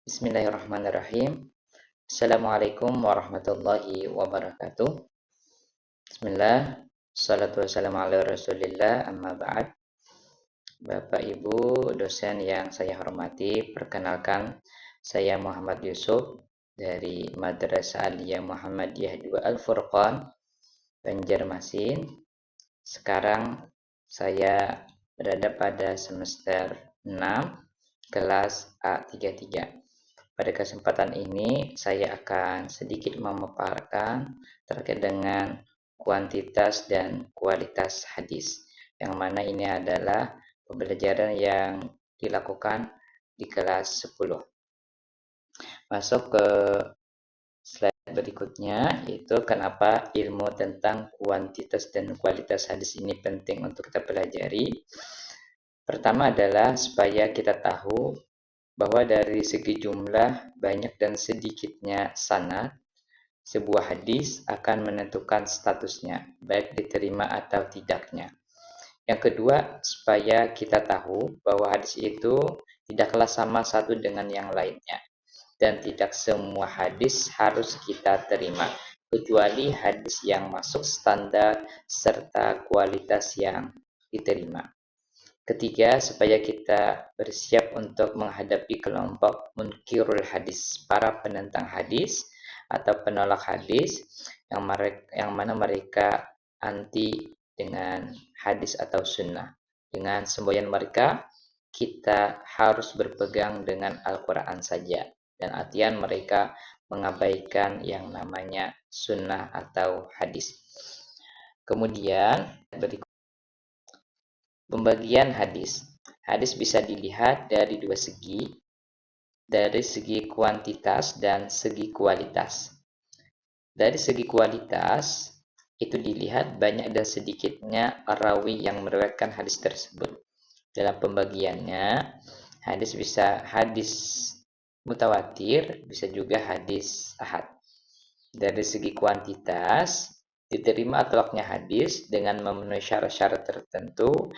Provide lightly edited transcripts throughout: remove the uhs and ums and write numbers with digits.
Bismillahirrahmanirrahim. Assalamualaikum warahmatullahi wabarakatuh. Bismillah. Salatu wassalamu ala rasulillah amma ba'd. Bapak Ibu dosen yang saya hormati, perkenalkan saya Muhammad Yusuf dari Madrasah Aliyah Muhammadiyah 2 Al-Furqan, Banjarmasin. Sekarang saya berada pada semester 6, kelas A33. Pada kesempatan ini, saya akan sedikit memaparkan terkait dengan kuantitas dan kualitas hadis, yang mana ini adalah pembelajaran yang dilakukan di kelas 10. Masuk ke slide berikutnya, yaitu kenapa ilmu tentang kuantitas dan kualitas hadis ini penting untuk kita pelajari. Pertama adalah supaya kita tahu bahwa dari segi jumlah banyak dan sedikitnya sanad, sebuah hadis akan menentukan statusnya, baik diterima atau tidaknya. Yang kedua, supaya kita tahu bahwa hadis itu tidaklah sama satu dengan yang lainnya, dan tidak semua hadis harus kita terima, kecuali hadis yang masuk standar serta kualitas yang diterima. Ketiga, supaya kita bersiap untuk menghadapi kelompok munkirul hadis, para penentang hadis atau penolak hadis yang mana mereka anti dengan hadis atau sunnah. Dengan semboyan mereka, kita harus berpegang dengan Al-Quran saja. Dan artian mereka mengabaikan yang namanya sunnah atau hadis. Kemudian, pembagian hadis. Hadis bisa dilihat dari dua segi, dari segi kuantitas dan segi kualitas. Dari segi kualitas, itu dilihat banyak dan sedikitnya rawi yang meriwayatkan hadis tersebut. Dalam pembagiannya, hadis bisa hadis mutawatir, bisa juga hadis ahad. Dari segi kuantitas, diterima atolaknya hadis dengan memenuhi syarat-syarat tertentu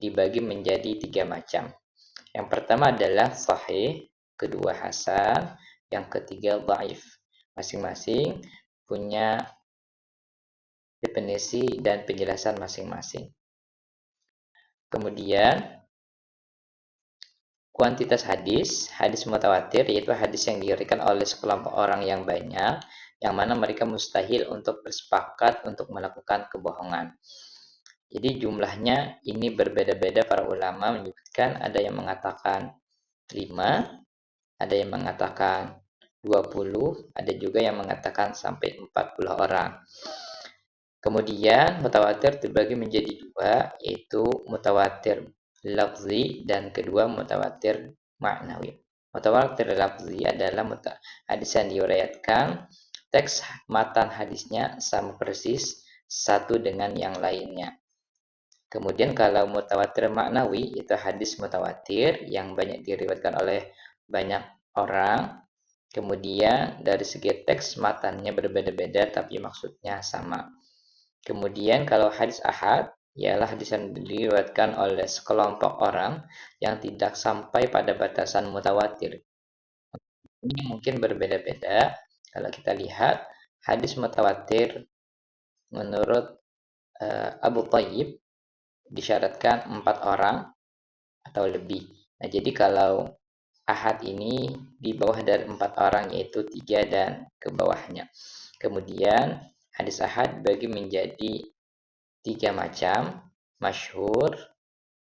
dibagi menjadi 3 macam. Yang pertama adalah sahih, kedua hasan, yang ketiga dhaif. Masing-masing punya definisi dan penjelasan masing-masing. Kemudian kuantitas hadis, hadis mutawatir yaitu hadis yang diriwayatkan oleh sekelompok orang yang banyak, yang mana mereka mustahil untuk bersepakat untuk melakukan kebohongan. Jadi jumlahnya ini berbeda-beda, para ulama menyebutkan, ada yang mengatakan 5, ada yang mengatakan 20, ada juga yang mengatakan sampai 40 orang. Kemudian mutawatir terbagi menjadi 2, yaitu mutawatir lafzi dan kedua mutawatir maknawi. Mutawatir lafzi adalah hadis yang diriwayatkan teks matan hadisnya sama persis satu dengan yang lainnya. Kemudian kalau mutawatir maknawi itu hadis mutawatir yang banyak diriwayatkan oleh banyak orang. Kemudian dari segi teks matannya berbeda-beda tapi maksudnya sama. Kemudian kalau hadis ahad ialah hadis yang diriwayatkan oleh sekelompok orang yang tidak sampai pada batasan mutawatir. Ini mungkin berbeda-beda. Kalau kita lihat hadis mutawatir menurut Abu Thayyib disyaratkan 4 orang atau lebih. Nah, jadi kalau ahad ini di bawah dari 4 orang, yaitu 3 dan ke bawahnya. Kemudian hadis ahad bagi menjadi 3 macam, masyhur,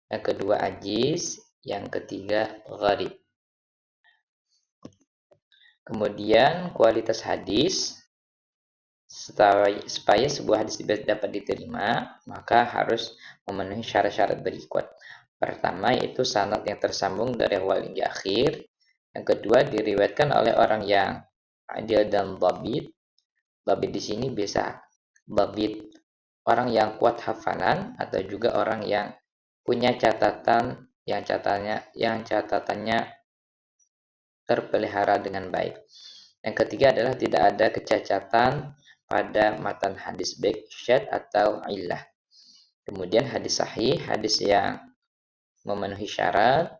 yang kedua ajiz, yang ketiga gharib. Kemudian kualitas hadis, supaya sebuah hadis dapat diterima, maka harus memenuhi syarat-syarat berikut. Pertama yaitu sanad yang tersambung dari awal hingga akhir. Yang kedua diriwayatkan oleh orang yang adil dan dhabit. Dhabit di sini bisa dhabit orang yang kuat hafalan atau juga orang yang punya catatan yang catatannya terpelihara dengan baik. Yang ketiga adalah tidak ada kecacatan pada matan hadis, baik syad atau illah. Kemudian hadis sahih, hadis yang memenuhi syarat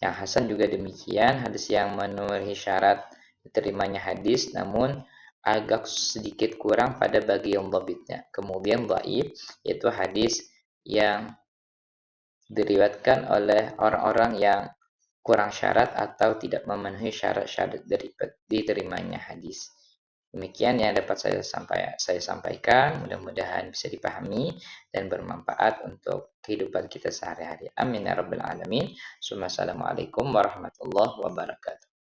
Yang hasan juga demikian, hadis yang memenuhi syarat diterimanya hadis namun agak sedikit kurang pada bagian dhabitnya. Kemudian dhaif yaitu hadis yang diriwayatkan oleh orang-orang yang kurang syarat atau tidak memenuhi syarat-syarat dari diterimanya hadis. Demikian yang dapat saya sampaikan, mudah-mudahan bisa dipahami dan bermanfaat untuk kehidupan kita sehari-hari. Amin ya rabbal alamin. Assalamualaikum warahmatullahi wabarakatuh.